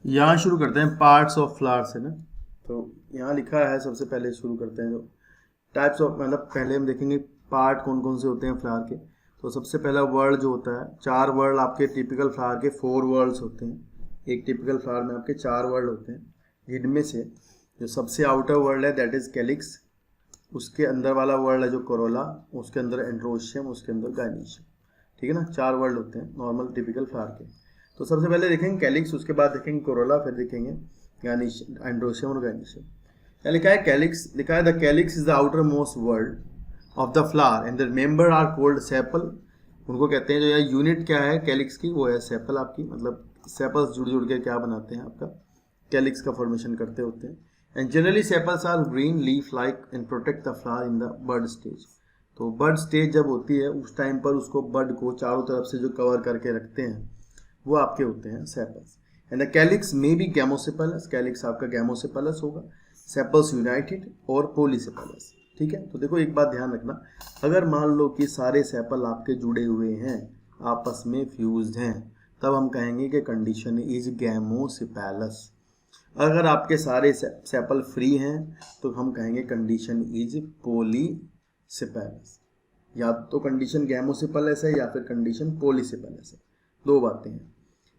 यहाँ शुरू करते हैं पार्ट्स ऑफ फ्लावर से ना। तो यहाँ लिखा है, सबसे पहले शुरू करते हैं जो टाइप्स ऑफ, मतलब पहले हम देखेंगे पार्ट कौन कौन से होते हैं फ्लावर के। तो सबसे पहला वर्ड जो होता है, 4 वर्ड आपके टिपिकल फ्लावर के 4 वर्ड्स होते हैं। एक टिपिकल फ्लावर में आपके 4 वर्ड होते हैं, जिनमें से जो सबसे आउटर वर्ड है दैट इज कैलिक्स, उसके अंदर वाला वर्ड है जो कोरोला, उसके अंदर एंड्रोशियम, उसके अंदर गाइनीशियम। ठीक है ना, 4 वर्ड होते हैं नॉर्मल टिपिकल फ्लावर के। तो सबसे पहले देखेंगे कैलिक्स, उसके बाद देखेंगे कोरोला, फिर देखेंगे एंड्रोशियम और गाइनीशियम। क्या लिखा है? कैलिक्स लिखा है the calyx is the outer most whorl of the flower and the member are called sepal. उनको कहते हैं, जो यहाँ यूनिट क्या है कैलिक्स की, वो है सेपल आपकी, मतलब सेपल्स जुड़ जुड़ के क्या बनाते हैं, आपका कैलिक्स का फॉर्मेशन करते होते हैं। And generally sepals are green leaf like and protect the flower in the bud stage. तो बर्ड स्टेज जब होती है उस टाइम पर उसको बर्ड को चारों तरफ से जो कवर करके रखते हैं वो आपके होते हैं सेपल्स। एंड द कैलिक्स में बी गैमोसेपलस, कैलिक्स आपका गैमोसेपलस होगा, सेपल्स यूनाइटेड और पॉलीसेपलस। ठीक है, तो देखो एक बात ध्यान रखना, अगर मान लो कि सारे सेपल आपके जुड़े हुए हैं, आपस में फ्यूज्ड हैं, तब हम कहेंगे कि कंडीशन इज गैमोसेपलस। अगर आपके सारे सेपल फ्री हैं तो हम कहेंगे कंडीशन इज पॉलीसेपलस। या तो कंडीशन गैमोसेपलस है या फिर कंडीशन पॉलीसेपलस है, 2 बातें हैं।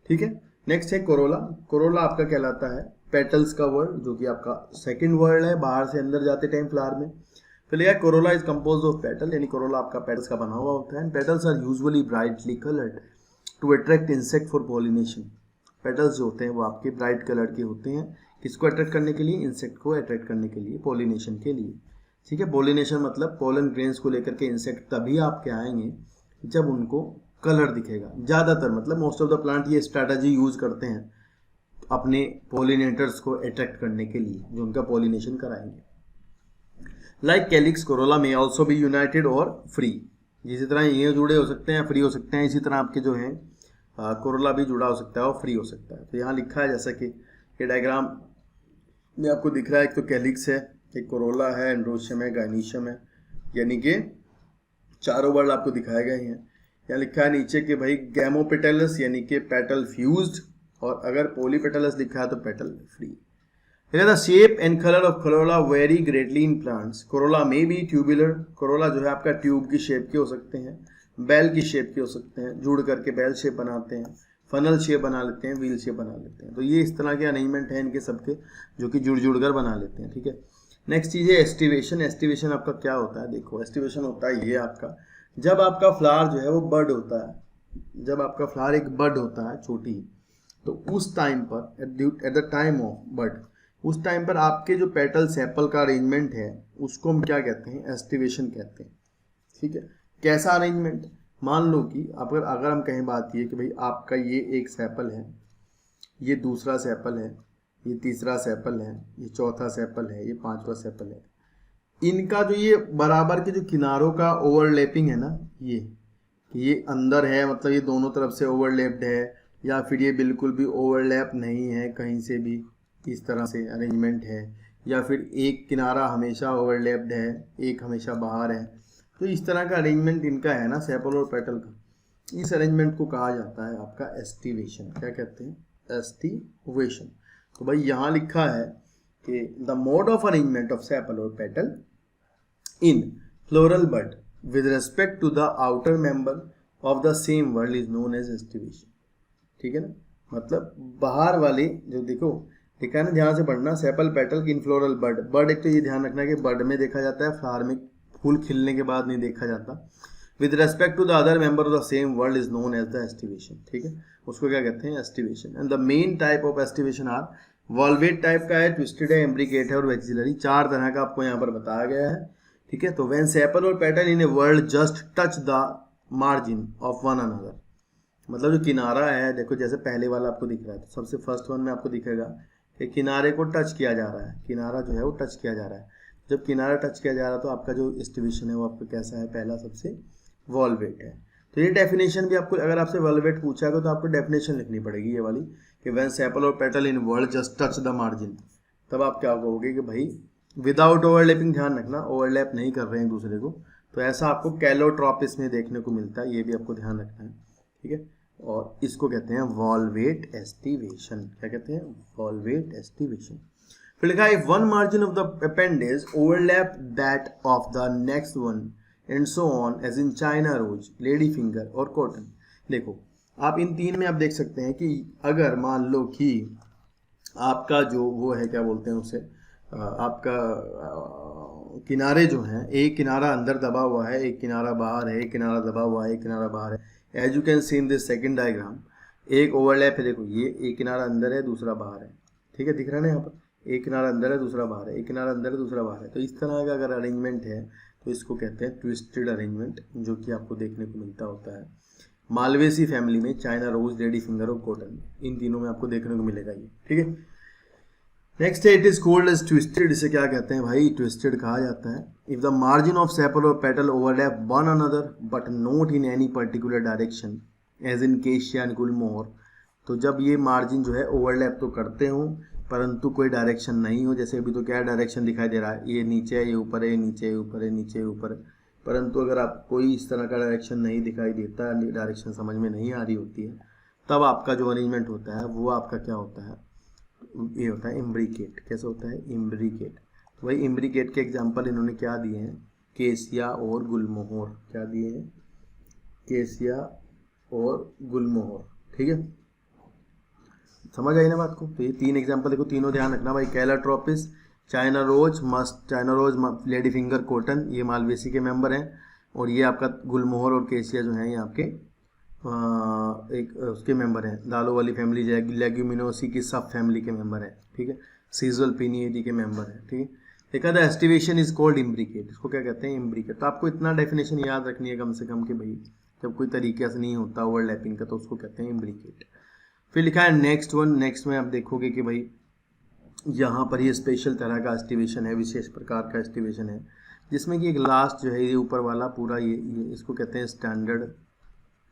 ठीक है, नेक्स्ट है कोरोला। कोरोला आपका कहलाता है पेटल्स का वर्ड, जो कि आपका सेकंड वर्ड है बाहर से अंदर जाते टाइम फ्लावर में। फिर यह corolla is compose of petal, यानी कोरोला आपका पेटल्स का बना हुआ होता है। And petals are usually brightly coloured to attract insect for pollination. Petals जो होते हैं वो आपके ब्राइट कलर के होते हैं, किसको अट्रैक्ट करने के लिए? इंसेक्ट को अट्रैक्ट करने के लिए, पॉलिनेशन के लिए। ठीक है, पॉलिनेशन मतलब पोलन ग्रेन्स को लेकर के इंसेक्ट तभी आपके आएंगे जब उनको कलर दिखेगा। ज़्यादातर मतलब मोस्ट ऑफ द प्लांट ये स्ट्रैटेजी यूज करते हैं अपने पोलिनेटर्स को अट्रैक्ट करने के लिए, जो उनका पॉलिनेशन कराएंगे। लाइक कैलिक्स, कोरोला में ऑल्सो भी यूनाइटेड और फ्री। जिसी तरह ये जुड़े हो सकते हैं, फ्री हो सकते हैं, इसी तरह आपके जो हैं कोरोला भी जुड़ा हो सकता है और फ्री हो सकता है। तो यहाँ लिखा है जैसा कि ये डायग्राम में आपको दिख रहा है, एक तो कैलिक्स है, एक कोरोला है, एंड्रोशियम है, गाइनीशियम है, यानी कि चारों वर्ड आपको दिखाए गए हैं। यहाँ लिखा है नीचे कि भाई गैमोपेटलस यानी कि पेटल फ्यूज्ड, और अगर पॉलीपेटलस लिखा है तो petal free. The shape and colour of Corolla very greatly in plants. Corolla में भी ट्यूबुलर, कोरोला जो है आपका ट्यूब की शेप के हो सकते हैं, बैल की शेप के हो सकते हैं, जुड़ करके बैल शेप बनाते हैं, फनल शेप बना लेते हैं, व्हील शेप बना लेते हैं। तो ये इस तरह के अरेंजमेंट है इनके सबके, जो कि जुड़ जुड़ कर बना लेते हैं। ठीक है, नेक्स्ट चीज़ है एस्टिवेशन। एस्टिवेशन आपका क्या होता है? देखो एस्टिवेशन होता है ये आपका, जब आपका फ्लावर जो है वो बर्ड होता है, जब आपका फ्लावर एक बर्ड होता है छोटी, तो उस टाइम पर at the time of bird, उस टाइम पर आपके जो पेटल सेपल का अरेंजमेंट है उसको हम क्या कहते हैं? एस्टिवेशन कहते हैं। ठीक है, कैसा अरेंजमेंट? मान लो कि अगर हम कहें बात ये कि भाई आपका ये एक सेपल है, ये दूसरा सेपल है, ये तीसरा सेपल है, ये चौथा सेपल है, ये 5वां सेपल है। इनका जो ये बराबर के जो किनारों का ओवरलैपिंग है ना, ये अंदर है, मतलब ये दोनों तरफ से ओवरलैप्ड है, या फिर ये बिल्कुल भी ओवरलैप नहीं है कहीं से भी, इस तरह से अरेंजमेंट है, या फिर एक किनारा हमेशा ओवरलैप्ड है, एक हमेशा बाहर है। तो इस तरह का अरेंजमेंट इनका है ना सेपल और पेटल का, इस अरेंजमेंट को कहा जाता है आपका एस्टिवेशन। क्या कहते हैं? एस्टिवेशन। तो भाई यहाँ लिखा है कि the mode of arrangement of sepal और petal in floral bud with respect to the outer member of the same whorl is known as aestivation. ठीक है ना, मतलब बाहर वाले जो देखो लिखा है ना, ध्यान से पढ़ना, सेपल पेटल इन फ्लोरल बड। बड एक तो ये ध्यान रखना कि बड में देखा जाता है, फ्लावर में फूल खिलने के बाद नहीं देखा जाता। With respect to the other member of the same whorl is known as the aestivation. ठीक है, उसको क्या कहते हैं? Aestivation. And the main type of aestivation are valvate type का है, ट्विस्टेड है, एम्ब्रिकेट है और वेक्सिलरी। 4 तरह का आपको यहाँ पर बताया गया है। ठीक है, तो व्हेन सेपल और petal in a world just touch the margin of one another, मतलब जो किनारा है, देखो जैसे पहले वाला आपको दिख रहा है, तो सबसे फर्स्ट वन में आपको दिखेगा कि किनारे को टच किया जा रहा है, किनारा जो है वो टच किया जा रहा है। जब किनारा टच किया जा रहा है तो आपका जो एस्टिवेशन है वो आपका कैसा है? पहला सबसे वॉल्वेट है। तो ये डेफिनेशन भी आपको, अगर आपसे वॉल्वेट पूछा गया तो आपको डेफिनेशन लिखनी पड़ेगी ये वाली, कि व्हेन सेपल और petal in world just touch the margin, तब आप क्या कहोगे कि भाई विदाउट ओवरलैपिंग। ध्यान रखना, ओवरलैप नहीं कर रहे हैं दूसरे को। तो ऐसा आपको कैलोट्रॉपिस में देखने को मिलता है, ये भी आपको ध्यान रखना है। ठीक है, और इसको कहते हैं वॉल्वेट एस्टिवेशन। क्या कहते हैं? Valvate aestivation. फिर लिखा है if one margin of the appendage overlap that of the next one and so on as in China rose, lady finger और कॉटन। देखो आप इन तीन में आप देख सकते हैं कि अगर मान लो कि आपका जो वो है क्या बोलते हैं उसे, आपका किनारे जो हैं, एक किनारा अंदर दबा हुआ है, एक किनारा बाहर है, एक किनारा दबा हुआ है, एक किनारा बाहर है। As you can see in this second diagram, एक ओवरलैप है। देखो ये एक किनारा अंदर है, दूसरा बाहर है। ठीक है, दिख रहा है ना यहाँ पर, एक किनारा अंदर है, दूसरा बाहर है, एक किनारा अंदर है, दूसरा बाहर है। तो इस तरह का अगर अरेंजमेंट है तो इसको कहते हैं ट्विस्टेड अरेंजमेंट, जो कि आपको देखने को मिलता होता है मालवेसी फैमिली में, चाइना रोज, लेडी फिंगर और कॉटन, इन तीनों में आपको देखने को मिलेगा ये। ठीक है, नेक्स्ट है it is called as twisted. इसे क्या कहते हैं भाई? ट्विस्टेड कहा जाता है। If the margin of sepal और petal overlap one another but not in any particular direction as in cassia and gulmohar, तो जब ये मार्जिन जो है ओवरलैप तो करते हों परंतु कोई डायरेक्शन नहीं हो, जैसे अभी तो क्या डायरेक्शन दिखाई दे रहा है, ये नीचे है, ये ऊपर है, ये नीचे है, ऊपर है, नीचे है, ऊपर है, परंतु अगर आप कोई इस तरह का डायरेक्शन नहीं दिखाई देता, डायरेक्शन समझ में नहीं आ रही होती है, तब आपका जो अरेंजमेंट होता है वो आपका क्या होता है? ये होता है इम्ब्रिकेट। कैसे होता है? इम्ब्रिकेट। तो भाई इम्ब्रिकेट के एग्जांपल इन्होंने क्या दिए हैं? केसिया और गुलमोहर। क्या दिए हैं? केसिया और गुलमोहर। ठीक है, समझ आई ना बात को? तो ये तीन एग्जांपल देखो, तीनों ध्यान रखना भाई। Calotropis, China rose, lady finger, cotton, ये मालवेसी के मेंबर हैं। और ये आपका गुलमोहर और केसिया जो है ये आपके एक उसके मेंबर हैं, दालों वाली फैमिली, लेग्यूमिनोसी की सब फैमिली के मेंबर हैं। ठीक है, सीजल पिनियडी के मेंबर हैं। ठीक है, देखा the aestivation is called imbricate. इसको क्या कहते हैं? इम्ब्रिकेट। तो आपको इतना डेफिनेशन याद रखनी है कम से कम कि भाई जब कोई तरीके से नहीं होता ओवरलैपिंग का तो उसको कहते हैं इम्ब्रिकेट। फिर लिखा है नेक्स्ट वन। नेक्स्ट में आप देखोगे कि भाई यहाँ पर ये स्पेशल तरह का एस्टिवेशन है, विशेष प्रकार का एस्टिवेशन है, जिसमें कि एक लास्ट जो है ये ऊपर वाला पूरा ये इसको कहते हैं स्टैंडर्ड।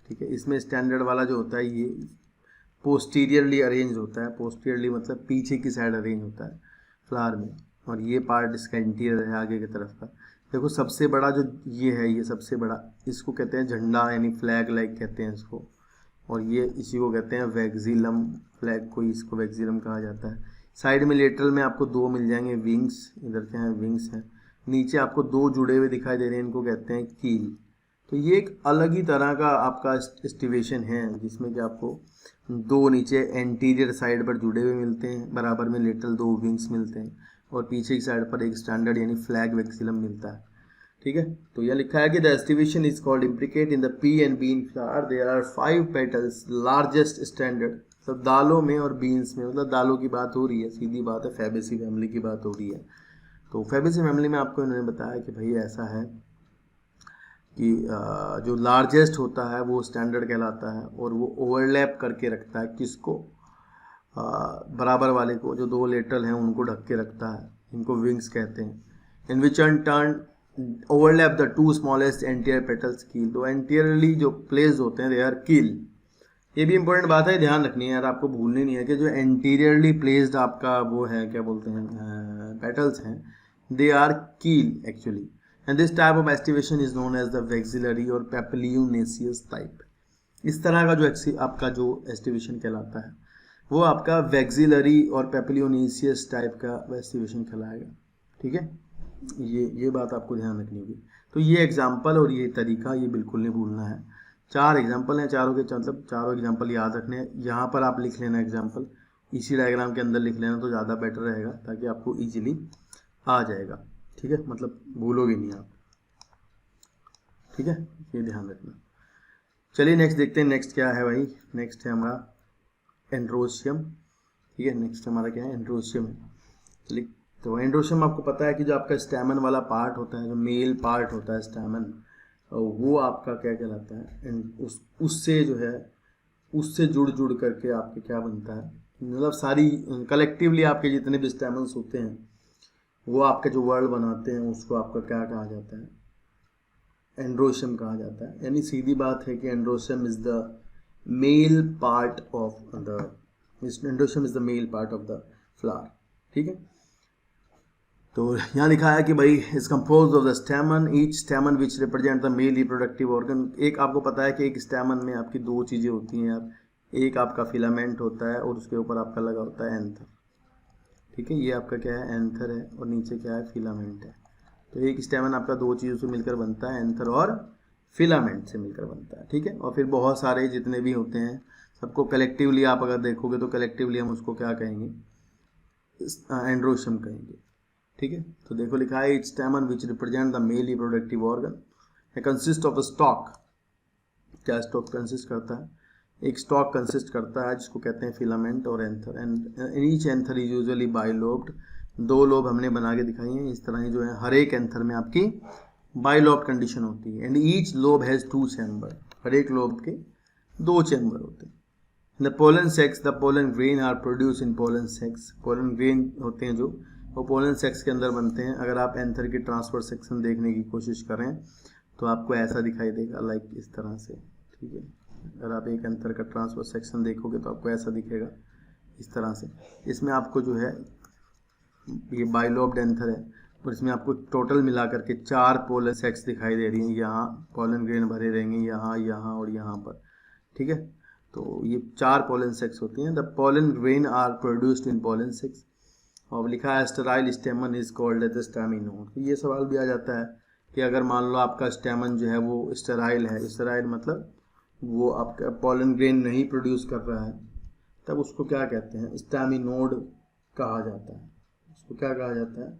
ठीक है, इसमें स्टैंडर्ड वाला जो होता है ये पोस्टीरियरली अरेंज होता है। पोस्टीरियरली मतलब पीछे की साइड अरेंज होता है फ्लावर में, और ये पार्ट इसका इंटीरियर है आगे की तरफ का। देखो सबसे बड़ा जो ये है, ये सबसे बड़ा, इसको कहते हैं झंडा, यानी फ्लैग लाइक कहते हैं इसको। और ये इसी को कहते हैं वैक्सिलम, फ्लैग को इसको वैक्सिलम कहा जाता है। साइड में लेटरल में आपको दो मिल जाएंगे विंग्स, इधर क्या है? विंग्स हैं। नीचे आपको दो जुड़े हुए दिखाई दे रहे हैं, इनको कहते हैं कील। तो ये एक अलग ही तरह का आपका एस्टिवेशन है, जिसमें कि आपको दो नीचे एंटीरियर साइड पर जुड़े हुए मिलते हैं, बराबर में लेटरल दो विंग्स मिलते हैं, और पीछे की साइड पर एक स्टैंडर्ड यानी फ्लैग वैक्सिलम मिलता है। ठीक है, तो यह लिखा है कि the aestivation is called imbricate in the pea and bean flower there are 5 petals largest standard. सब दालों में और बीन्स में, मतलब दालों की बात हो रही है, सीधी बात है, फैबेसी फैमिली की बात हो रही है। तो फैबेसी फैमिली में आपको इन्होंने बताया कि भाई ऐसा है कि जो लार्जेस्ट होता है वो स्टैंडर्ड कहलाता है, और वो ओवरलैप करके रखता है किसको? बराबर वाले को, जो दो लेटरल हैं उनको ढक के रखता है, इनको विंग्स कहते हैं। In which turn overlap the two smallest anterior petals keel. तो एंटीरियरली जो प्लेस्ड होते हैं दे आर कील। ये भी इंपॉर्टेंट बात है, ध्यान रखनी है यार, आपको भूलनी नहीं है कि जो एंटीरियरली प्लेस्ड आपका वो है क्या बोलते हैं पेटल्स हैं, they are keel actually. And this type of aestivation is known as the vexillary or papilionaceous type. इस तरह का जो आपका जो एस्टिवेशन कहलाता है वो आपका वैक्सिलरी और पेपिलियोनेसियस टाइप का एस्टिवेशन कहलाएगा। ठीक है, ये बात आपको ध्यान रखनी होगी। तो ये एग्जाम्पल और ये तरीका ये बिल्कुल नहीं भूलना है। 4 एग्जाम्पल हैं, चारों के मतलब चारों एग्जाम्पल याद रखने हैं। यहाँ पर आप लिख लेना एग्जाम्पल, इसी डायग्राम के अंदर लिख लेना तो ज़्यादा बेटर रहेगा, ताकि आपको ईजिली आ जाएगा। ठीक है, मतलब भूलोगे नहीं आप। ठीक है, ये ध्यान रखना। चलिए नेक्स्ट देखते हैं, नेक्स्ट क्या है भाई? नेक्स्ट है हमारा एंड्रोशियम। ठीक है, नेक्स्ट हमारा क्या है? एंड्रोशियम है। चलिए, तो एंड्रोशियम आपको पता है कि जो आपका स्टैमन वाला पार्ट होता है, जो मेल पार्ट होता है स्टैमन, वो आपका क्या कहलाता है? उससे जो है उससे जुड़ करके आपके क्या बनता है, मतलब सारी कलेक्टिवली आपके जितने भी स्टैमन्स होते हैं वो आपके जो वर्ड बनाते हैं उसको आपका क्या कहा जाता है? एंड्रोशियम कहा जाता है। यानी सीधी बात है कि androecium is the male part of the flower. ठीक है, तो यहाँ लिखा है कि भाई is compose of the stamen, each stamen which represent the male reproductive organ. एक आपको पता है कि एक स्टैमन में आपकी दो चीज़ें होती हैं यार, एक आपका फिलामेंट होता है और उसके ऊपर आपका लगा होता है एंथर। ठीक है, ये आपका क्या है, एंथर है, और नीचे क्या है, फिलामेंट है। तो एक स्टैमन आपका दो चीज़ों से मिलकर बनता है, एंथर और फिलामेंट से मिलकर बनता है। ठीक है, और फिर बहुत सारे जितने भी होते हैं सबको कलेक्टिवली आप अगर देखोगे तो कलेक्टिवली हम उसको क्या कहेंगे, एंड्रोशियम कहेंगे। ठीक है, तो देखो लिखा है it's stamen which represent the male reproductive organ consist of a stock. क्या स्टॉक कंसिस्ट करता है, एक स्टॉक कंसिस्ट करता है जिसको कहते हैं फिलामेंट और anther, and each anther is usually bilobed. दो लोब हमने बना के दिखाई हैं इस तरह ही, जो है हर एक एंथर में आपकी बाइलोब्ड कंडीशन होती है। And each lobe has 2 chamber, हर एक लोब के 2 चैम्बर होते हैं। The pollen sacs, the pollen grain are produce in pollen sacs. Pollen grain होते हैं जो, वो पोलन सेक्स के अंदर बनते हैं। अगर आप एंथर की ट्रांसफर सेक्शन देखने की कोशिश करें तो आपको ऐसा दिखाई देगा, लाइक इस तरह से। ठीक है, अगर आप एक एंथर का ट्रांसफर सेक्शन देखोगे तो आपको ऐसा दिखेगा इस तरह से। इसमें आपको जो है ये बाइलोब्ड एंथर है और इसमें आपको टोटल मिला करके 4 पोलन सेक्स दिखाई दे रही हैं। यहाँ पोलन ग्रेन भरे रहेंगे, यहाँ, यहाँ और यहाँ पर। ठीक है, तो ये 4 पोलन सेक्स होती हैं। The pollen grain are produced in pollen sacs. और लिखा है sterile stamen is called as the staminode. तो ये सवाल भी आ जाता है कि अगर मान लो आपका स्टेमन जो है वो स्टेराइल है, स्टेराइल मतलब वो आपका पोलन ग्रेन नहीं प्रोड्यूस कर रहा है, तब उसको क्या कहते हैं, स्टैमिनोड कहा जाता है। उसको क्या कहा जाता है,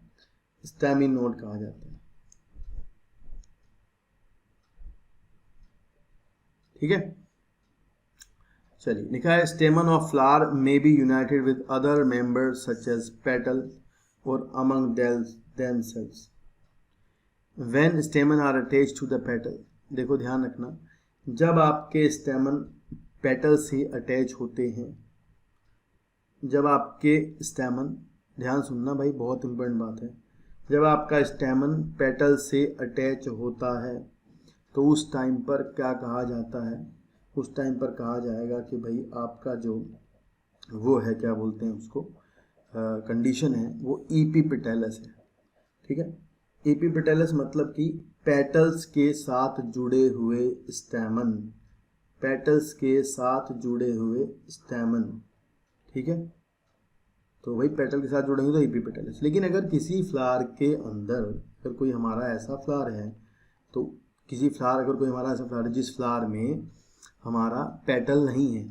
स्टैमिनोड कहा जाता है। ठीक है, चलिए लिखा है stamen of flower may be united with other members such as petal और among themselves when stamen are attached to the petal. देखो ध्यान रखना, जब आपके स्टेमन पेटल से अटैच होते हैं, जब आपके स्टेमन, ध्यान सुनना भाई बहुत इंपॉर्टेंट बात है, जब आपका स्टेमन पेटल से अटैच होता है तो उस टाइम पर क्या कहा जाता है, उस टाइम पर कहा जाएगा कि भाई आपका जो वो है, क्या बोलते हैं उसको, कंडीशन है वो ईपीपेटैलस है। ठीक है, ईपीपेटैलस मतलब कि पेटल्स के साथ जुड़े हुए स्टैमन, पेटल्स के साथ जुड़े हुए स्टैमन। ठीक है, तो भाई पेटल के साथ जुड़ेंगे तो ईपीपेटैलस। लेकिन अगर किसी फ्लावर के अंदर, अगर कोई हमारा ऐसा फ्लावर है, तो किसी फ्लावर, अगर कोई हमारा ऐसा फ्लावर है जिस फ्लावर में हमारा पेटल नहीं है,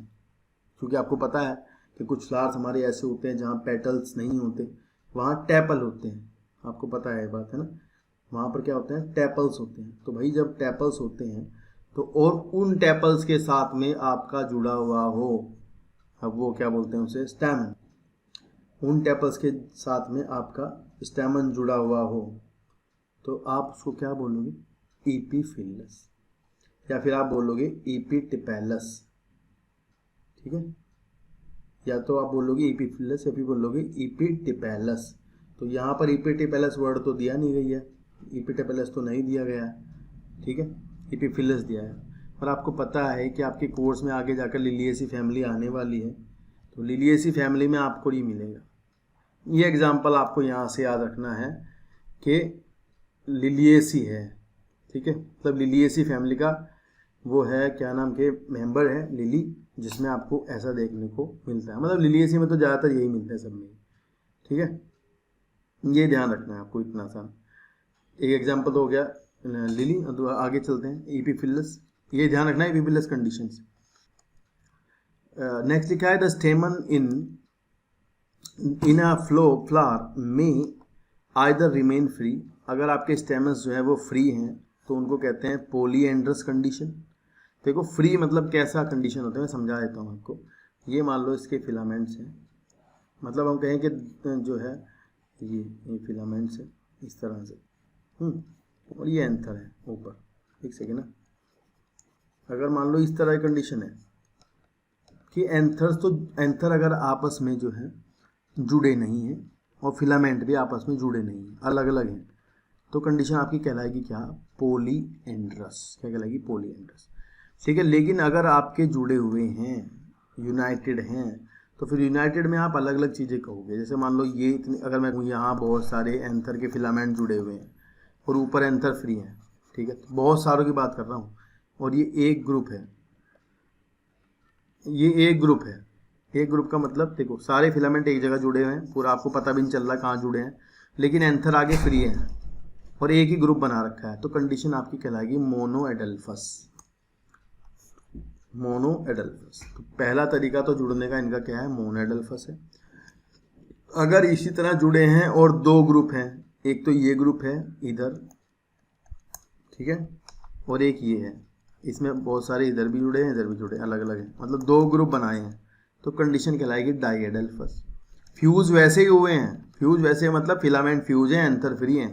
क्योंकि आपको पता है कि कुछ फ्लावर्स हमारे ऐसे होते हैं जहाँ पेटल्स नहीं होते, वहाँ टैपल होते हैं, आपको पता है ये बात है ना, वहाँ पर क्या होते हैं, टैपल्स होते हैं। तो भाई जब टैपल्स होते हैं तो और उन टैपल्स के साथ में आपका जुड़ा हुआ हो, अब वो क्या बोलते हैं उसे, स्टैमन, उन टैपल्स के साथ में आपका स्टैमन जुड़ा हुआ हो तो आप उसको क्या बोलोगे, ईपीफिलस, या फिर आप बोलोगे ईपीटिपेलस। ठीक है, या तो आप बोलोगे ईपीफिलस या फिर बोलोगे ईपीटिपेलस। तो यहाँ पर ईपीटिपेलस वर्ड तो दिया नहीं गई है, ईपीटिपेलस तो नहीं दिया गया है। ठीक है, ईपीफिलस दिया है। और आपको पता है कि आपके कोर्स में आगे जाकर लिलिएसी फैमिली आने वाली है, तो लिलिएसी फैमिली में आपको ये मिलेगा। ये एग्जाम्पल आपको यहाँ से याद रखना है कि लिलिएसी है। ठीक है, मतलब लिलिएसी फैमिली का वो है, क्या नाम के मेंबर है, लिली, जिसमें आपको ऐसा देखने को मिलता है। मतलब लिलिएसी में तो ज़्यादातर यही मिलता है सब में। ठीक है, ये ध्यान रखना है आपको इतना सा। एक एग्जांपल तो हो गया लिली, तो आगे चलते हैं ईपीफिलस। ये ध्यान रखना है ईपीफिलस कंडीशंस। नेक्स्ट लिखा है द स्टेमन इन अ फ्लावर में आइदर रिमेन फ्री। अगर आपके स्टेमन्स जो है वो फ्री हैं तो उनको कहते हैं पॉलीएंड्रस कंडीशन। देखो फ्री मतलब कैसा कंडीशन होता है, मैं समझा देता हूँ आपको। ये मान लो इसके फिलामेंट्स हैं, मतलब हम कहें कि जो है ये फिलामेंट्स है इस तरह से, और ये एंथर है ऊपर। एक सेकेंड ना, अगर मान लो इस तरह की कंडीशन है कि एंथर अगर आपस में जो है जुड़े नहीं हैं और फिलामेंट भी आपस में जुड़े नहीं हैं, अलग अलग हैं, तो कंडीशन आपकी कहलाएगी क्या, पॉलीएंड्रस। क्या कहलाएगी, पॉलीएंड्रस। ठीक है, लेकिन अगर आपके जुड़े हुए हैं, यूनाइटेड हैं, तो फिर यूनाइटेड में आप अलग अलग चीज़ें कहोगे। जैसे मान लो ये इतनी, अगर मैं कहूँ यहाँ बहुत सारे एंथर के फिलामेंट जुड़े हुए हैं और ऊपर एंथर फ्री है, ठीक है, तो बहुत सारों की बात कर रहा हूँ, और ये एक ग्रुप है, ये एक ग्रुप है। एक ग्रुप का मतलब देखो सारे फिलामेंट एक जगह जुड़े हुए हैं, पूरा आपको पता भी नहीं चल रहा कहाँ जुड़े हैं, लेकिन एंथर आगे फ्री है और एक ही ग्रुप बना रखा है, तो कंडीशन आपकी कहलाएगी मोनोएडल्फस। मोनोएडल्फस। तो पहला तरीका तो जुड़ने का इनका क्या है, मोनोएडल्फस है। अगर इसी तरह जुड़े हैं और दो ग्रुप हैं, एक तो ये ग्रुप है इधर, ठीक है, और एक ये है, इसमें बहुत सारे इधर भी जुड़े हैं इधर भी जुड़े, अलग अलग हैं, मतलब दो ग्रुप बनाए हैं, तो कंडीशन कहलाएगी डाइएडल्फस। फ्यूज वैसे ही हुए हैं, फ्यूज वैसे मतलब फिलामेंट फ्यूज है, एंथर फ्री है,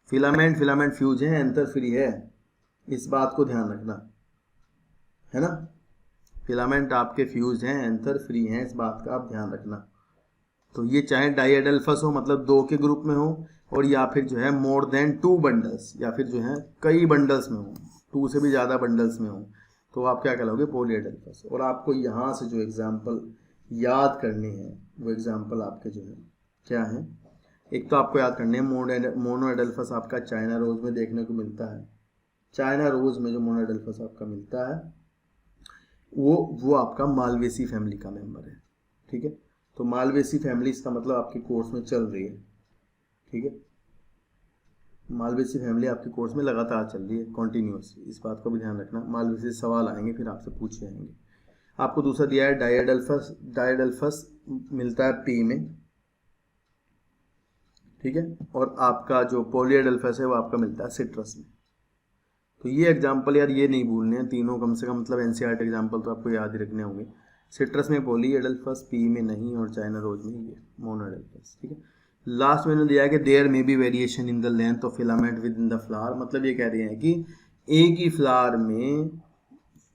फिलामेंट फ्यूज है, एंथर फ्री है, इस बात को ध्यान रखना है ना। फिलामेंट आपके फ्यूज हैं, एंथर फ्री हैं, इस बात का आप ध्यान रखना। तो ये चाहे डाइएडल्फस हो मतलब दो के ग्रुप में हो, और या फिर जो है मोर देन 2 बंडल्स, या फिर जो है कई बंडल्स में हो, 2 से भी ज़्यादा बंडल्स में हो, तो आप क्या कहलोगे, पॉलीएडल्फस। और आपको यहाँ से जो एग्जाम्पल याद करने हैं वो एग्जाम्पल आपके जो है क्या है, एक तो आपको याद करने हैं मोनोएडल्फस आपका चाइना रोज में देखने को मिलता है। चाइना रोज में जो मोनोएडल्फस आपका मिलता है वो आपका मालवेसी फैमिली का मेंबर है, ठीक है। तो मालवेसी फैमिली इसका मतलब आपके कोर्स में चल रही है, ठीक है, मालवेसी फैमिली आपके कोर्स में लगातार चल रही है, कॉन्टिन्यूस, इस बात को भी ध्यान रखना। मालवेसी से सवाल आएंगे फिर आपसे पूछे जाएंगे। आपको दूसरा दिया है डाइएडल्फस। डाइएडल्फस मिलता है पी में, ठीक है, और आपका जो पॉलीएडल्फस है वो आपका मिलता है सिट्रस में। तो ये एग्जाम्पल यार ये नहीं भूलने हैं तीनों, कम से कम मतलब एनसीईआरटी एग्जाम्पल तो आपको याद ही रखने होंगे। सिट्रस में पॉलीएडल्फस, पी में नहीं, और चाइना रोज में ये मोनोएडल्फस, ठीक है। लास्ट में दिया है कि there may be variation in the length of filament within the flower, मतलब ये कह रहे हैं कि एक ही फ्लावर में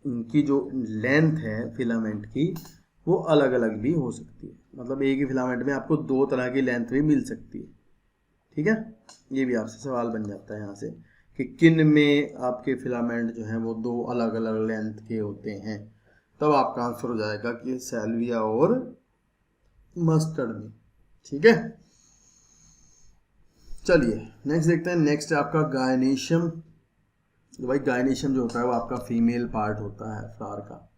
इनकी जो लेंथ है फिलामेंट की वो अलग अलग भी हो सकती है, मतलब एक ही फिलामेंट में आपको दो तरह की लेंथ भी मिल सकती है, ठीक है। ये भी आपसे सवाल बन जाता है यहाँ से कि किन में आपके फिलामेंट जो हैं वो दो अलग अलग लेंथ के होते हैं, तब आपका आंसर हो जाएगा कि सैल्विया और मस्टर्ड में, ठीक है। चलिए नेक्स्ट देखते हैं। नेक्स्ट है आपका गायनेशियम। भाई गायनेशियम जो होता है वो आपका फीमेल पार्ट होता है फ्लावर का,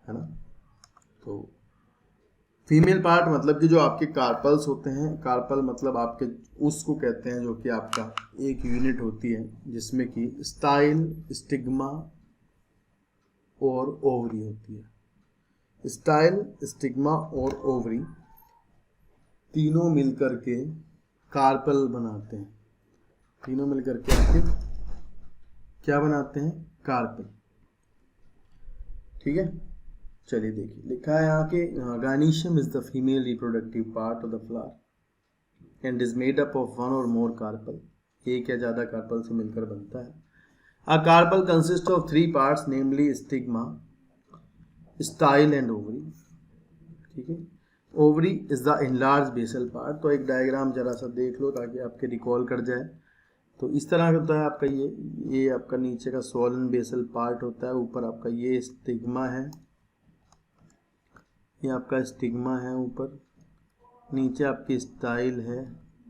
है ना। तो फीमेल पार्ट मतलब कि जो आपके कार्पल्स होते हैं, कार्पल मतलब आपके उसको कहते हैं जो कि आपका एक यूनिट होती है जिसमें कि स्टाइल, स्टिग्मा और ओवरी होती है। स्टाइल, स्टिग्मा और ओवरी तीनों मिलकर के कार्पल बनाते हैं, तीनों मिलकर के आपके क्या बनाते हैं, कार्पल, ठीक है। चलिए देखिए लिखा है यहाँ के gynoecium is the female reproductive part of the flower and is made up of 1 और मोर कार्पल, एक या ज्यादा कार्पल से मिलकर बनता है। A carpel consist of 3 parts namely stigma, style and ovary, ठीक है। Ovary is the enlarge basal part. तो एक डायग्राम जरा सा देख लो ताकि आपके रिकॉल कर जाए। तो इस तरह होता है आपका ये आपका नीचे का सोलन बेसल पार्ट होता है, ऊपर आपका ये स्टिग्मा है, ये आपका स्टिग्मा है ऊपर, नीचे आपकी स्टाइल है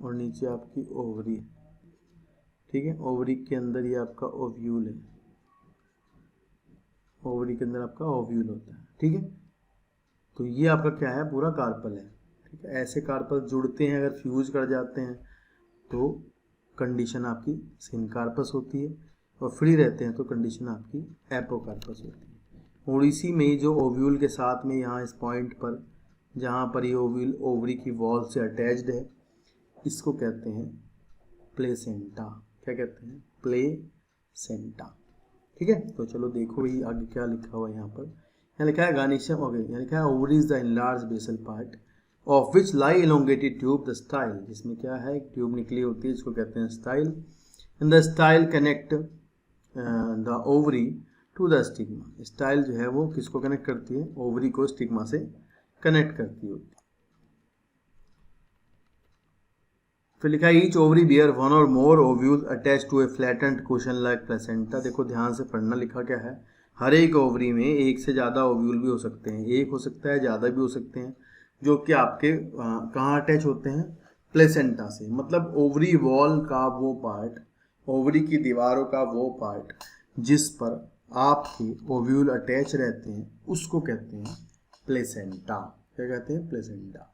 और नीचे आपकी ओवरी, ठीक है। ओवरी के अंदर ये आपका ओव्यूल है, ओवरी के अंदर आपका ओव्यूल होता है, ठीक है। तो ये आपका क्या है, पूरा कार्पल है, ठीक है। ऐसे कार्पल जुड़ते हैं, अगर फ्यूज कर जाते हैं तो कंडीशन आपकी सिनकार्पस होती है, और फ्री रहते हैं तो कंडीशन आपकी एपोकार्पस होती है। और इसी में जो ओव्यूल के साथ में यहाँ इस पॉइंट पर जहाँ पर ये ओव्यूल ओवरी की वॉल से अटैच्ड है, इसको कहते हैं प्लेसेंटा। क्या कहते हैं, प्लेसेंटा, ठीक है। तो चलो देखो भाई आगे क्या लिखा हुआ है यहाँ पर। यहाँ लिखा है गायनेशियम, ओके, यहाँ लिखा है ovary is the enlarge basal part of which lie elongated tube the style, जिसमें क्या है एक ट्यूब निकली होती है जिसको कहते हैं style. In the style connect the ovary to the stigma. Style जो है वो किसको कनेक्ट करती है, ओवरी को स्टिग्मा से कनेक्ट करती होती है। फिर लिखा है ईच ओवरी बियर 1 और more ovules attach to a flattened cushion like placenta. देखो ध्यान से पढ़ना, लिखा क्या है, हर एक ओवरी में एक से ज़्यादा ओव्यूल भी हो सकते हैं, एक हो सकता है, ज़्यादा भी हो सकते हैं, जो कि आपके कहाँ अटैच होते हैं, प्लेसेंटा से। मतलब ओवरी वॉल का वो पार्ट, ओवरी की दीवारों का वो पार्ट जिस पर आपके ओव्यूल अटैच रहते हैं उसको कहते हैं प्लेसेंटा। क्या कहते हैं? प्लेसेंटा।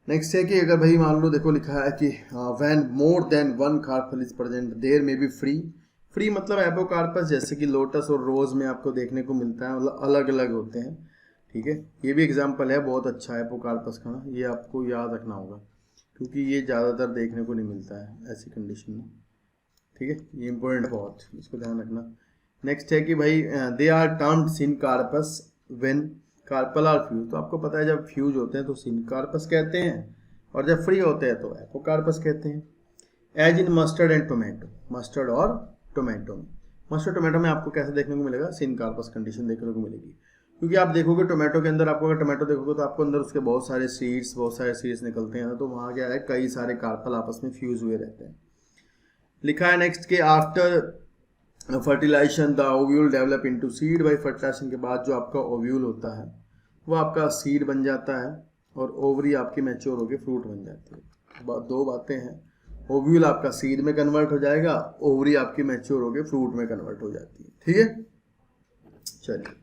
नेक्स्ट है कि अगर भाई मान लो देखो लिखा है कि when more than one carpel is present there may be free. Free मतलब एपोकार्पस, जैसे कि लोटस और रोज में आपको देखने को मिलता है, मतलब अलग अलग होते हैं। ठीक है, ये भी एग्जाम्पल है, बहुत अच्छा है एपोकार्पस का ना, ये आपको याद रखना होगा क्योंकि ये ज़्यादातर देखने को नहीं मिलता है ऐसी कंडीशन में। ठीक है, ये इंपॉर्टेंट बहुत, इसको ध्यान रखना। नेक्स्ट है कि भाई they are termed syncarpous when carpel are fuse. तो आपको पता है जब फ्यूज होते हैं तो सिनकार्पस कहते हैं, और जब फ्री होते हैं तो एपोकार्पस कहते हैं। As in mustard and tomato, mustard और टोमेटो में, मस्टर्ड टोमेटो में आपको कैसे देखने को मिलेगा? सिनकार्पस कंडीशन देखने को मिलेगी, क्योंकि आप देखोगे टोमेटो के अंदर, आपको अगर टोमेटो देखोगे तो आपको अंदर उसके बहुत सारे सीड्स निकलते हैं, तो वहाँ क्या है, कई सारे कार्पल आपस में फ्यूज हुए रहते हैं। लिखा है नेक्स्ट के after fertilisation the ovule develop into seed. भाई फर्टिलाइजेशन के बाद जो आपका ओव्यूल होता है वो आपका सीड बन जाता है, और ओवरी आपकी मैच्योर होकर फ्रूट बन जाती है। दो बातें हैं, ओव्यूल आपका सीड में कन्वर्ट हो जाएगा, ओवरी आपकी मैच्योर होकर फ्रूट में कन्वर्ट हो जाती है। ठीक है, चलिए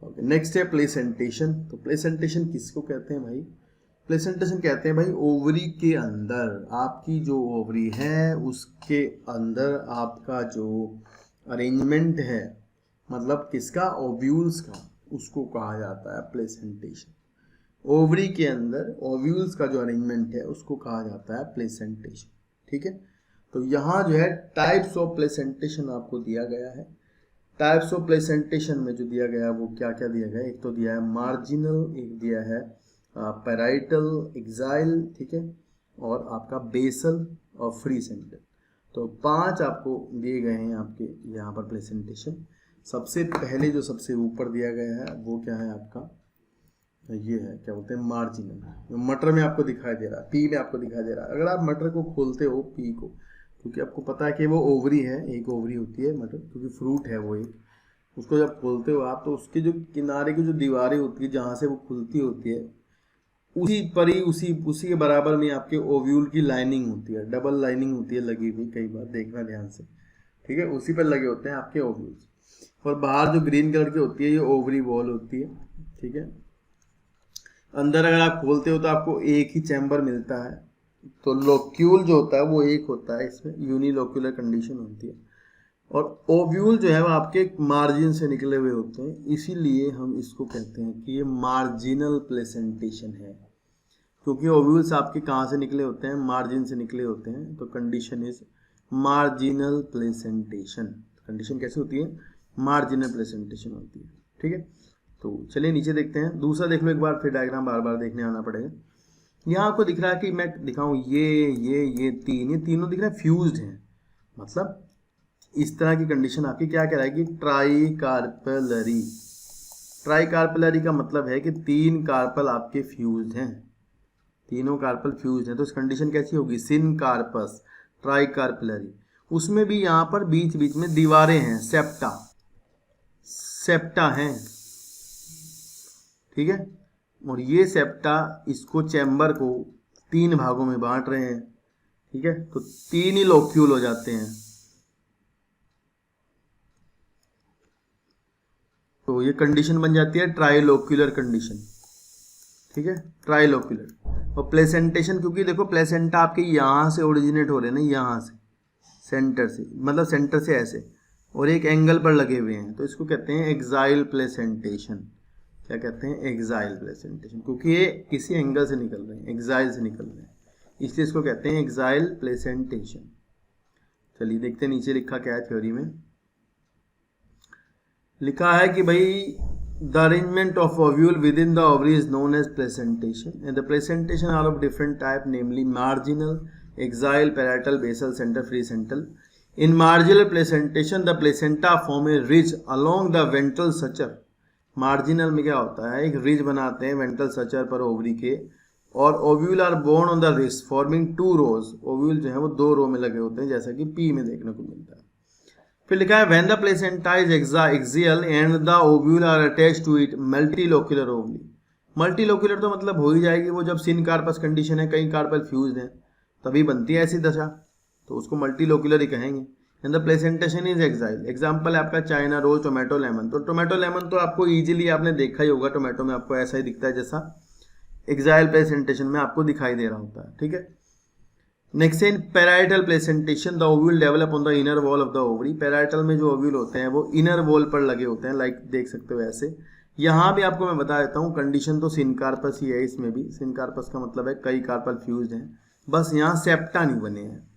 ओके। नेक्स्ट है प्लेसेंटेशन। तो प्लेसेंटेशन किसको कहते हैं भाई? प्लेसेंटेशन कहते हैं भाई ओवरी के अंदर, आपकी जो ओवरी है उसके अंदर आपका जो अरेंजमेंट है, मतलब किसका? ओव्यूल्स का, उसको कहा जाता है प्लेसेंटेशन। ओवरी के अंदर ओव्यूल्स का जो अरेंजमेंट है उसको कहा जाता है प्लेसेंटेशन। ठीक है, तो यहाँ जो है टाइप्स ऑफ प्लेसेंटेशन आपको दिया गया है। टाइप्स ऑफ प्लेसेंटेशन में जो दिया गया है वो क्या क्या दिया गया है? एक तो दिया है मार्जिनल, एक दिया है पैराइटल, एक्साइल, ठीक है, और आपका बेसल और फ्री सेंटर। तो 5 आपको दिए गए हैं आपके यहाँ पर प्लेसेंटेशन। सबसे पहले जो सबसे ऊपर दिया गया है वो क्या है आपका? ये है, क्या बोलते हैं, मार्जिनल। मटर में आपको दिखाई दे रहा है, पी में आपको दिखाई दे रहा है। अगर आप मटर को खोलते हो, पी को, क्योंकि आपको पता है कि वो ओवरी है, एक ओवरी होती है मटर, क्योंकि फ्रूट है वो एक, उसको जब खोलते हो आप तो उसके जो किनारे की जो दीवारें होती है जहाँ से वो खुलती होती है, उसी पर ही उसी के बराबर में आपके ओव्यूल की लाइनिंग होती है, डबल लाइनिंग होती है लगी हुई, कई बार देखना ध्यान से। ठीक है, उसी पर लगे होते हैं आपके ओव्यूल्स, और बाहर जो ग्रीन कलर की होती है ये ओवरी वॉल होती है। ठीक है, अंदर अगर आप खोलते हो तो आपको एक ही चैम्बर मिलता है, तो लोक्यूल जो होता है वो एक होता है, इसमें यूनिलोक्यूलर कंडीशन होती है, और ओव्यूल जो है वो आपके मार्जिन से निकले हुए होते हैं, इसीलिए हम इसको कहते हैं कि ये मार्जिनल प्लेसेंटेशन है, क्योंकि ओव्यूल्स आपके कहाँ से निकले होते हैं? मार्जिन से निकले होते हैं, तो condition is marginal placentation. Condition कैसी होती है? मार्जिनल प्लेसेंटेशन होती है। ठीक है, तो चलिए नीचे देखते हैं। दूसरा देख लो एक बार, फिर डायग्राम बार बार देखने आना पड़ेगा। यहाँ आपको दिख रहा है कि मैं दिखाऊं, ये तीनों दिख रहा है फ्यूज्ड हैं, मतलब इस तरह की कंडीशन आपकी क्या कह रहा है कि ट्राई कार्पेलरी। ट्राई कार्पेलरी का मतलब है कि 3 कार्पल आपके फ्यूज्ड हैं, तीनों कार्पल फ्यूज्ड हैं, तो इस कंडीशन कैसी होगी? सिन कार्पस, ट्राई कार्पेलरी। उसमें भी यहाँ पर बीच बीच में दीवारें हैं, सेप्टा हैं। ठीक है, और ये सेप्टा इसको चैम्बर को 3 भागों में बांट रहे हैं। ठीक है, तो 3 ही लोक्यूल हो जाते हैं, तो ये कंडीशन बन जाती है ट्राइलोक्यूलर कंडीशन। ठीक है, ट्राइलोक्यूलर। और प्लेसेंटेशन, क्योंकि देखो प्लेसेंटा आपके यहाँ से ओरिजिनेट हो रहे हैं ना, यहाँ से सेंटर से, मतलब सेंटर से ऐसे, और एक एंगल पर लगे हुए हैं, तो इसको कहते हैं एक्साइल प्लेसेंटेशन। क्या कहते हैं? एक्साइल प्लेसेंटेशन, क्योंकि ये किसी एंगल से निकल रहे हैं, एक्साइल से निकल रहे हैं, इसलिए इसको कहते हैं एक्साइल प्लेसेंटेशन। चलिए देखते हैं नीचे लिखा क्या है थ्योरी में। लिखा है कि भाई the arrangement of ovule within the ovary is known as placentation, and the placentation are of different type, namely marginal, axile, parietal, basal, centre, free centre. In marginal placentation, the placenta form a ridge along the ventral suture. Marginal में क्या होता है? एक ridge बनाते हैं ventral Sachar पर ovary के, और ovule are borne on the ridge forming 2 rows। Ovule जो है वो 2 रो में लगे होते हैं, जैसा कि पी में देखने को मिलता है। फिर लिखा है when the placenta is axial and the ovule are attached to it multilocular ovary. Multilocular तो मतलब हो ही जाएगी वो जब सिन कार्पस कंडीशन है, कई कार्पल फ्यूज्ड हैं तभी बनती है ऐसी दशा, तो उसको मल्टी लोक्यूलर ही कहेंगे। And the placentation is axile. Example है आपका चाइना रोल, टोमेटो लेमन। तो टोमेटो लेमन तो आपको इजीली आपने देखा ही होगा, टोमेटो में आपको ऐसा ही दिखता है जैसा एक्साइल प्लेसेंटेशन में आपको दिखाई दे रहा होता है, ठीक है। Next in parietal placentation, the ovule develop on the inner wall of the ovary. Parietal में जो ओव्यूल होते हैं वो इनर वॉल पर लगे होते हैं, लाइक देख सकते हो ऐसे। यहाँ भी आपको मैं बता देता हूँ, कंडीशन तो सिनकार्पस ही है, इसमें भी सिनकार्पस का मतलब है कई कार्पल फ्यूज्ड हैं, बस यहाँ सेप्टा नहीं बने हैं,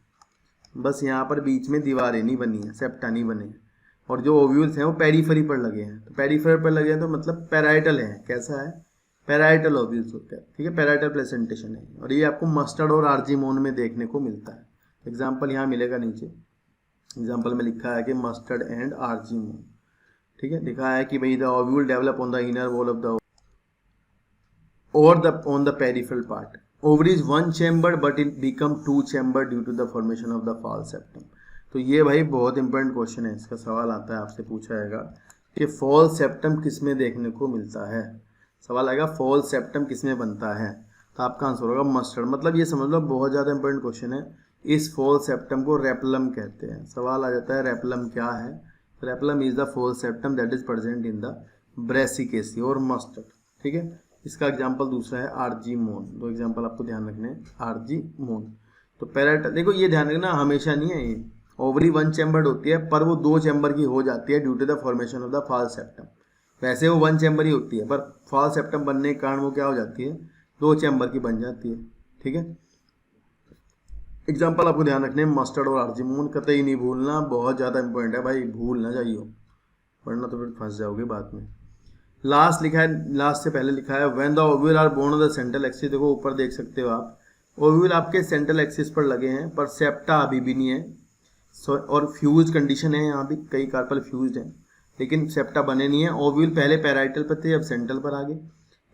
बस यहाँ पर बीच में दीवारें नहीं बनी है, सेप्टा नहीं बने हैं। और जो ओव्यूल्स हैं वो पेरीफेरी पर लगे हैं, तो पेरीफेरी पर लगे हैं तो मतलब पैराइटल है। कैसा है? पैराइटल ओव्यूल्स होते हैं, ठीक है, पैराइटल प्लेसेंटेशन है। और ये आपको मस्टर्ड और आर्जीमोन में देखने को मिलता है। एग्जाम्पल यहाँ मिलेगा नीचे, एग्जाम्पल में लिखा है कि मस्टर्ड एंड आर्जीमोन, ठीक है। लिखा है कि भाई the ovule develop on the inner wall of the और the on the peripheral part. Ovary is one chambered but it become two chambered due to the formation of the false septum. तो ये भाई बहुत important question है, इसका सवाल आता है, आपसे पूछा जाएगा कि फॉल सेप्टम किस में देखने को मिलता है। सवाल आएगा फॉल सेप्टम किस में बनता है, तो आपका आंसर होगा मस्टर्ड। मतलब ये समझ लो बहुत ज़्यादा इंपॉर्टेंट क्वेश्चन है। इस फॉल सेप्टम को रेपलम कहते हैं। सवाल आ जाता है रेपलम क्या है? Replum is the false septum that is present in the Brassicaceae और मस्टर्ड, ठीक है। इसका एग्जाम्पल दूसरा है आर्जीमोन। दो एग्जाम्पल आपको ध्यान रखने हैं, आर्जीमोन। तो पैराइटल देखो ये ध्यान रखना, हमेशा नहीं है ये ओवरी वन चैम्बर्ड होती है, पर वो दो चैम्बर की हो जाती है due to the formation of the false septum. वैसे वो वन चैम्बर ही होती है, पर फॉल सेप्टम बनने के कारण वो क्या हो जाती है, दो चैम्बर की बन जाती है, ठीक है। एग्जाम्पल आपको ध्यान रखने, मस्टर्ड और आर्जीमोन। कतई नहीं भूलना, बहुत ज़्यादा इंपॉर्टेंट है भाई, भूल ना जाइए वरना तो फिर फंस जाओगे बाद में। लास्ट लिखा है, लास्ट से पहले लिखा है when the ovule are borne on the central axis. देखो ऊपर देख सकते हो आप, ओव्यूल आपके सेंट्रल एक्सिस पर लगे हैं, पर सेप्टा अभी भी नहीं है। और फ्यूज कंडीशन है, यहाँ भी कई कार्पल फ्यूज्ड हैं लेकिन सेप्टा बने नहीं है। ओव्यूल पहले पैराइटल पर थे, अब सेंट्रल पर आ गए।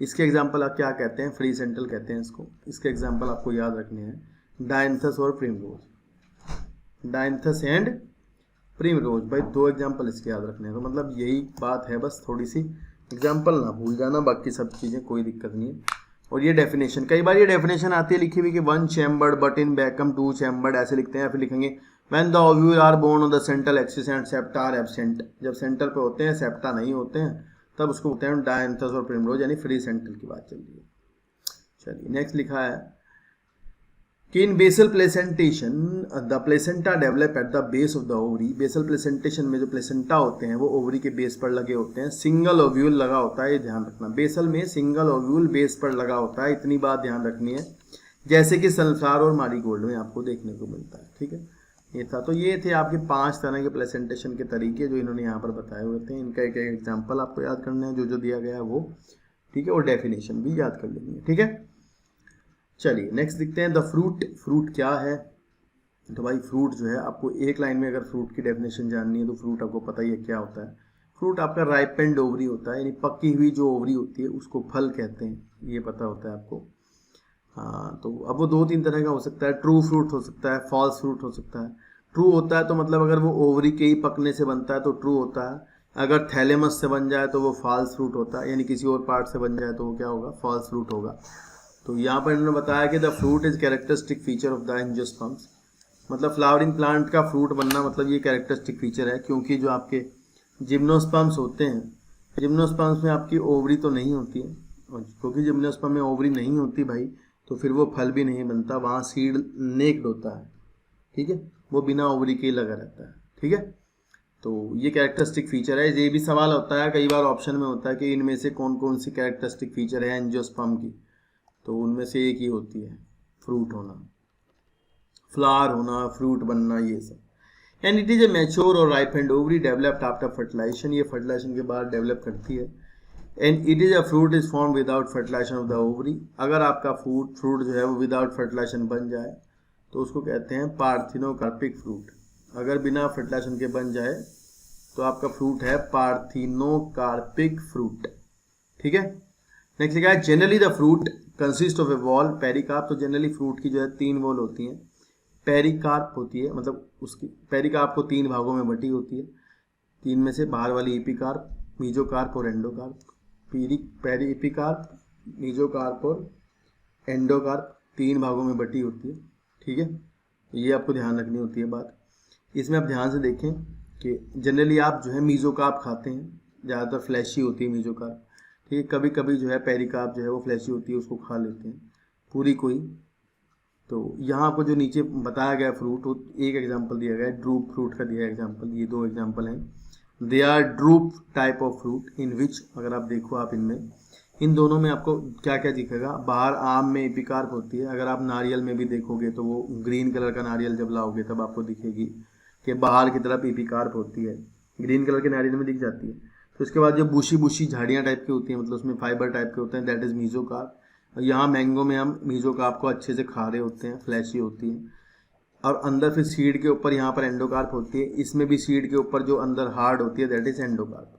इसके एग्जाम्पल आप क्या कहते हैं? फ्री सेंट्रल कहते हैं इसको। इसके एग्जाम्पल आपको याद रखने हैं, डायंथस और प्रिमरोज। डायंथस एंड प्रिमरोज, भाई दो एग्जाम्पल इसके याद रखने हैं। तो मतलब यही बात है, बस थोड़ी सी एग्जाम्पल ना भूल जाना, बाकी सब चीज़ें कोई दिक्कत नहीं है। और ये डेफिनेशन, कई बार ये डेफिनेशन आती है लिखी हुई कि one chambered but in become two chambered, ऐसे लिखते हैं। या फिर लिखेंगे when the ovule are borne on the central axis and septa are absent. जब सेंटर पे होते हैं, सेप्टा नहीं होते हैं, तब उसको बोलते हैं डायंथस और प्रिमरोज, यानी फ्री सेंट्रल की बात चल रही है। चलिए नेक्स्ट लिखा है कि in basal placentation the placenta develop at the base of the ovary. Basal placentation में जो प्लेसेंटा होते हैं वो ओवरी के बेस पर लगे होते हैं। सिंगल ओव्यूल लगा होता है, ये ध्यान रखना। बेसल में सिंगल ओव्यूल बेस पर लगा होता है, इतनी बात ध्यान रखनी है, जैसे कि सनफ्लावर और मारीगोल्ड में आपको देखने को मिलता है, ठीक है। ये था, तो ये थे आपके 5 तरह के प्लेसेंटेशन के तरीके जो इन्होंने यहाँ पर बताए हुए थे। इनका एक एक एग्जाम्पल आपको याद करना है, जो जो दिया गया है वो, ठीक है, और डेफिनेशन भी याद कर लेनी है, ठीक है। चलिए नेक्स्ट देखते हैं द फ्रूट। फ्रूट क्या है? तो भाई फ्रूट जो है, आपको एक लाइन में अगर फ्रूट की डेफिनेशन जाननी है तो फ्रूट आपको पता ही है क्या होता है। फ्रूट आपका राइपेंड ओवरी होता है, यानी पकी हुई जो ओवरी होती है उसको फल कहते हैं, ये पता होता है आपको। हाँ, तो अब वो 2-3 तरह का हो सकता है। ट्रू फ्रूट हो सकता है, फॉल्स फ्रूट हो सकता है। ट्रू होता है तो मतलब अगर वो ओवरी के ही पकने से बनता है तो ट्रू होता है। अगर थैलेमस से बन जाए तो वो फॉल्स फ्रूट होता है, यानी किसी और पार्ट से बन जाए तो वो क्या होगा, फॉल्स फ्रूट होगा। तो यहाँ पर इन्होंने बताया कि the fruit is characteristic feature of the angiosperms. मतलब फ्लावरिंग प्लांट का फ्रूट बनना मतलब ये कैरेक्टरिस्टिक फीचर है, क्योंकि जो आपके जिम्नोस्पर्म्स होते हैं, जिम्नोस्पर्म्स में आपकी ओवरी तो नहीं होती है, और क्योंकि जिम्नोस्पर्म में ओवरी नहीं होती भाई, तो फिर वो फल भी नहीं बनता, वहाँ सीड नेक्ड होता है, ठीक है, वो बिना ओवरी के ही लगा रहता है, ठीक है। तो ये कैरेक्टरिस्टिक फीचर है। ये भी सवाल होता है, कई बार ऑप्शन में होता है कि इनमें से कौन कौन सी कैरेक्टरिस्टिक फीचर है एंजियोस्पर्म की, तो उनमें से एक ही होती है फ्रूट होना, फ्लावर होना, फ्रूट बनना, ये सब। And it is a mature और ripened ovary developed after fertilization. ये फर्टिलाइजेशन के बाद डेवलप करती है। And it is a fruit is form without fertilization of the ovary. अगर आपका फ्रूट जो है वो विदाउट फर्टिलाइजेशन बन जाए तो उसको कहते हैं पार्थिनोकार्पिक फ्रूट। अगर बिना फर्टिलाइजेशन के बन जाए तो आपका फ्रूट है पार्थिनोकार्पिक फ्रूट, ठीक है। नेक्स्ट लिखा है generally the fruit consist of A wall pericarp. तो जनरली फ्रूट की जो है 3 वॉल होती हैं, पेरिकार्प होती है, मतलब उसकी पेरिकार्प को 3 भागों में बटी होती है। 3 में से बाहर वाली एपिकार्प, मीजोकार्प और एंडोकार्प। पेरिकार्प, मीजोकार्प और एंडोकार्प 3 भागों में बटी होती है, ठीक है। ये आपको ध्यान रखनी होती है बात। इसमें आप ध्यान से देखें कि जनरली आप जो है मीजोकार्प खाते हैं, ज़्यादातर फ्लैशी होती है मीजोकार्प, ठीक है। कभी कभी जो है पेरिकार्प जो है वो फ्लैशी होती है, उसको खा लेते हैं पूरी कोई। तो यहाँ आपको जो नीचे बताया गया फ्रूट, वो एक एग्जांपल दिया गया है, ड्रूप फ्रूट का दिया है एग्जांपल। ये 2 एग्जांपल हैं। They are drupe type of fruit in which, अगर आप देखो आप इनमें, इन दोनों में आपको क्या क्या दिखेगा। बाहर आम में एपिकार्प होती है, अगर आप नारियल में भी देखोगे तो वो ग्रीन कलर का नारियल जब लाओगे तब आपको दिखेगी कि बाहर की तरफ एपिकार्प होती है, ग्रीन कलर के नारियल में दिख जाती है। तो उसके बाद जो बुशी बुशी झाड़ियाँ टाइप की होती हैं, मतलब उसमें फाइबर टाइप के होते हैं, दैट इज़ मीजोकार्प। और यहाँ मैंगो में हम मीजोकार्प को अच्छे से खा रहे होते हैं, फ्लैशी होती है। और अंदर फिर सीड के ऊपर यहाँ पर एंडोकार्प होती है, इसमें भी सीड के ऊपर जो अंदर हार्ड होती है दैट इज एंडोकार्प।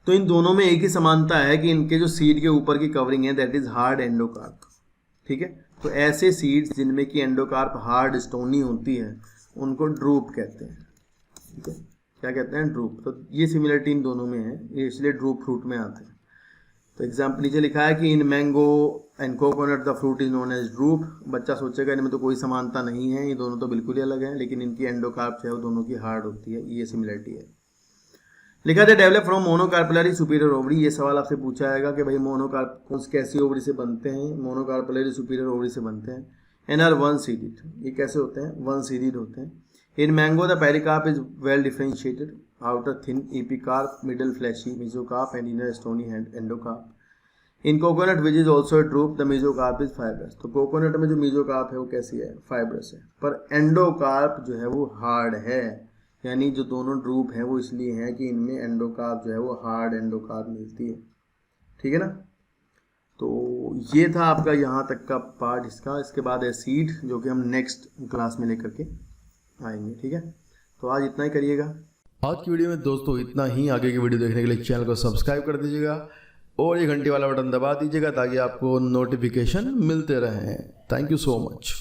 तो इन दोनों में एक ही समानता है कि इनके जो सीड के ऊपर की कवरिंग है दैट इज हार्ड एंडोकार्प, ठीक है। तो ऐसे सीड्स जिनमें की एंडोकार्प हार्ड स्टोनी होती है उनको ड्रूप कहते हैं, ठीक है। क्या कहते हैं? ड्रूप। तो ये सिमिलरिटी इन दोनों में है, ये इसलिए ड्रूप फ्रूट में आते हैं। तो एग्जाम्पल नीचे लिखा है कि in mango and coconut the fruit is known as drupe. बच्चा सोचेगा इनमें तो कोई समानता नहीं है, ये दोनों तो बिल्कुल ही अलग हैं, लेकिन इनकी एंडोकार्प जो है वो दोनों की हार्ड होती है, ये सिमिलरिटी है। लिखा था develop from monocarpellary superior ovary. ये सवाल आपसे पूछा जाएगा कि भाई मोनोकार्प कैसी ओवरी से बनते हैं? मोनोकार्पलरी सुपीरियर ओवरी से बनते हैं। And are one seeded. ये कैसे होते हैं? वन सीडेड होते हैं। In mango the pericarp is well differentiated, outer thin epicarp, middle fleshy mesocarp and inner stony endocarp. In coconut which is also drupe the mesocarp is fibrous. तो coconut में जो mesocarp है वो कैसी है? Fibrous है। पर एंडोकार्प जो है वो हार्ड है, यानी जो दोनों ड्रूप हैं वो इसलिए हैं कि इनमें एंडोकार्प जो है वो हार्ड एंडोकार्प मिलती है, ठीक है ना। तो ये था आपका यहाँ तक का पार्ट इसका। इसके बाद है सीड, जो कि हम नेक्स्ट क्लास में लेकर के आएंगे, ठीक है। तो आज इतना ही करिएगा आज की वीडियो में दोस्तों, इतना ही। आगे की वीडियो देखने के लिए चैनल को सब्सक्राइब कर दीजिएगा और ये घंटी वाला बटन दबा दीजिएगा ताकि आपको नोटिफिकेशन मिलते रहें। Thank you so much.